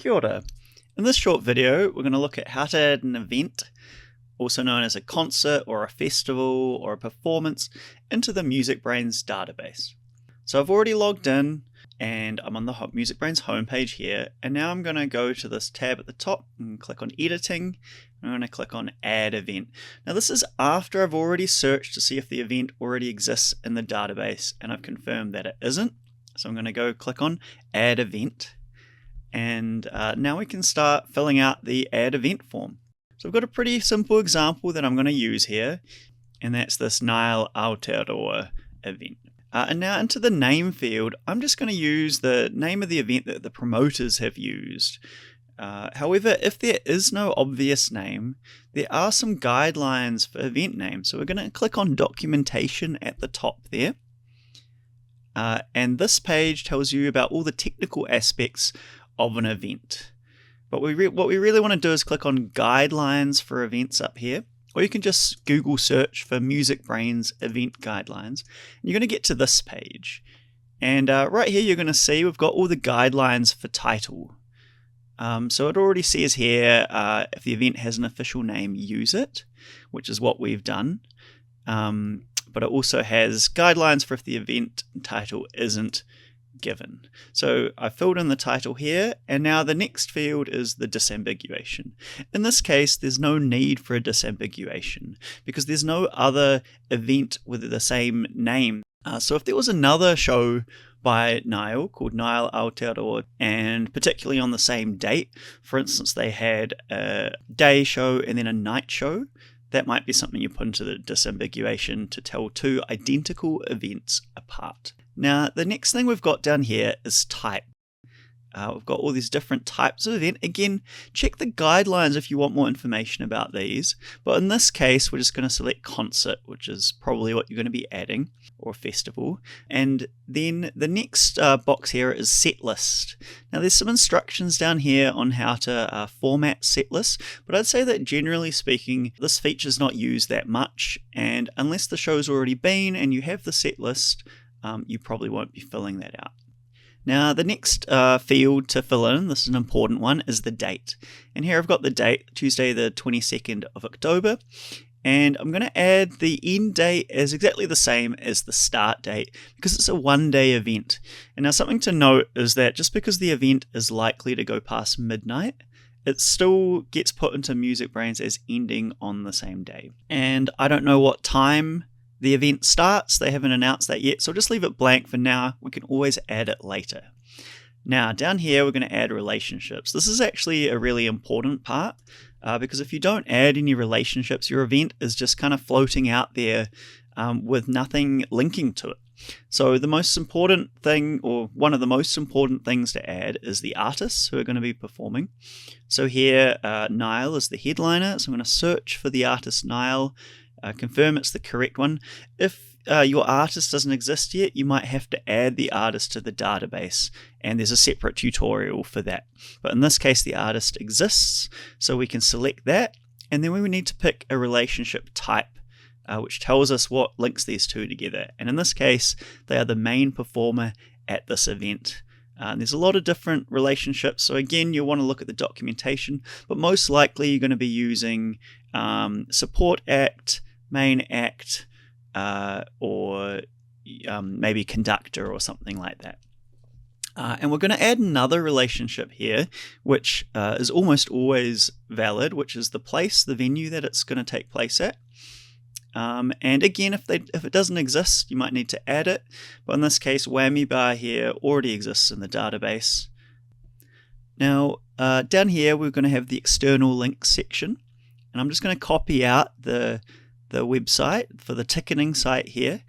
Kia ora. In this short video, we're going to look at how to add an event, also known as a concert or a festival or a performance, into the MusicBrainz database. So I've already logged in and I'm on the MusicBrainz homepage here, and now I'm going to go to this tab at the top and click on editing. I'm going to click on add event. Now this is after I've already searched to see if the event already exists in the database, and I've confirmed that it isn't. So I'm going to go click on add event. And now we can start filling out the add event form. So I've got a pretty simple example that I'm going to use here, and that's this Nile Aotearoa event. And now into the name field, I'm just going to use the name of the event that the promoters have used. However, if there is no obvious name, there are some guidelines for event names. So we're going to click on documentation at the top there. And this page tells you about all the technical aspects of an event. But what we really want to do is click on guidelines for events up here, or you can just Google search for MusicBrainz event guidelines. And you're going to get to this page. And right here you're going to see we've got all the guidelines for title. So it already says here if the event has an official name, use it, which is what we've done. But it also has guidelines for if the event title isn't given. So I filled in the title here, and now the next field is the disambiguation. In this case, there's no need for a disambiguation because there's no other event with the same name. So if there was another show by Nile called Nile Aotearoa, and particularly on the same date, for instance, they had a day show and then a night show, that might be something you put into the disambiguation to tell two identical events apart. Now, the next thing we've got down here is type. We've got all these different types of event. Again, check the guidelines if you want more information about these. But in this case, we're just going to select concert, which is probably what you're going to be adding, or festival. And then the next box here is Setlist. Now, there's some instructions down here on how to format Setlist, but I'd say that generally speaking, this feature is not used that much. And unless the show's already been and you have the Setlist, you probably won't be filling that out. Now, the next field to fill in, this is an important one, is the date. And here I've got the date, Tuesday the 22nd of October. And I'm going to add the end date as exactly the same as the start date because it's a one-day event. And now something to note is that just because the event is likely to go past midnight, it still gets put into MusicBrainz as ending on the same day. And I don't know what time the event starts. They haven't announced that yet, so just leave it blank for now. We can always add it later. Now, down here, we're going to add relationships. This is actually a really important part because if you don't add any relationships, your event is just kind of floating out there with nothing linking to it. So the most important thing, or one of the most important things to add, is the artists who are going to be performing. So here, Nile is the headliner, so I'm going to search for the artist Nile, confirm it's the correct one. If your artist doesn't exist yet, you might have to add the artist to the database, and there's a separate tutorial for that. But in this case, the artist exists, so we can select that, and then we would need to pick a relationship type, which tells us what links these two together. And in this case, they are the main performer at this event. There's a lot of different relationships, so again, you'll want to look at the documentation, but most likely you're going to be using support act, main act, or maybe conductor or something like that. And we're going to add another relationship here, which is almost always valid, which is the place, the venue that it's going to take place at. And again, if it doesn't exist, you might need to add it. But in this case, whammy bar here already exists in the database. Now, down here, we're going to have the external links section. And I'm just going to copy out the website for the ticketing site here.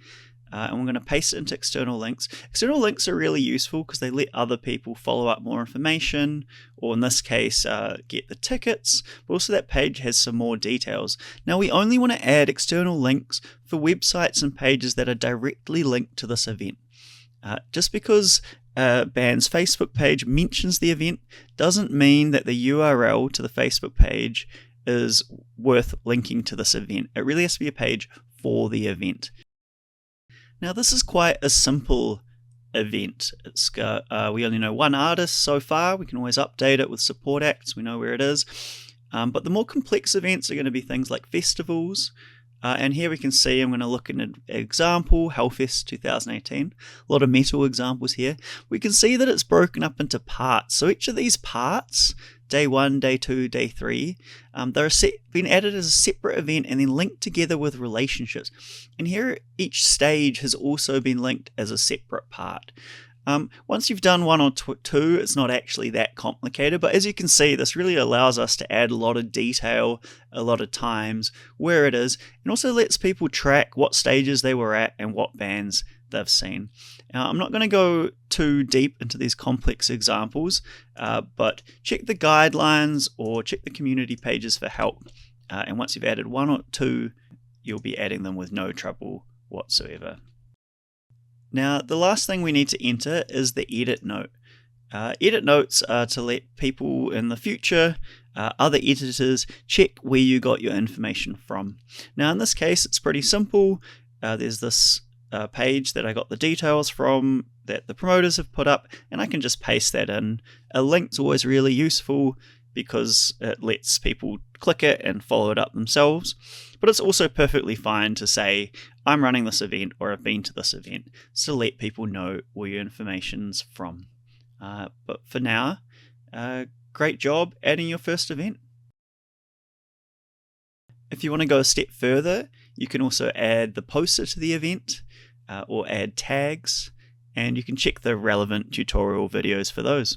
And we're going to paste it into external links. External links are really useful because they let other people follow up more information, or in this case, get the tickets. But also that page has some more details. Now, we only want to add external links for websites and pages that are directly linked to this event. Just because a band's Facebook page mentions the event doesn't mean that the URL to the Facebook page is worth linking to this event. It really has to be a page for the event. Now, this is quite a simple event. It's got, we only know one artist so far. We can always update it with support acts. We know where it is. But the more complex events are going to be things like festivals. And here we can see, I'm going to look at an example, Hellfest 2018. A lot of metal examples here. We can see that it's broken up into parts. So each of these parts, day 1, day 2, day 3, they're been added as a separate event and then linked together with relationships. And here each stage has also been linked as a separate part. Once you've done 1 or 2, it's not actually that complicated, but as you can see, this really allows us to add a lot of detail, a lot of times, where it is, and also lets people track what stages they were at and what bands they've seen. Now, I'm not going to go too deep into these complex examples, but check the guidelines or check the community pages for help. And once you've added 1 or 2, you'll be adding them with no trouble whatsoever. Now, the last thing we need to enter is the edit note. Edit notes are to let people in the future, other editors, check where you got your information from. Now, in this case, it's pretty simple. There's this page that I got the details from that the promoters have put up, and I can just paste that in. A link's always really useful because it lets people click it and follow it up themselves. But it's also perfectly fine to say, I'm running this event or I've been to this event, so to let people know where your information's from. But for now, great job adding your first event. If you want to go a step further, you can also add the poster to the event or add tags, and you can check the relevant tutorial videos for those.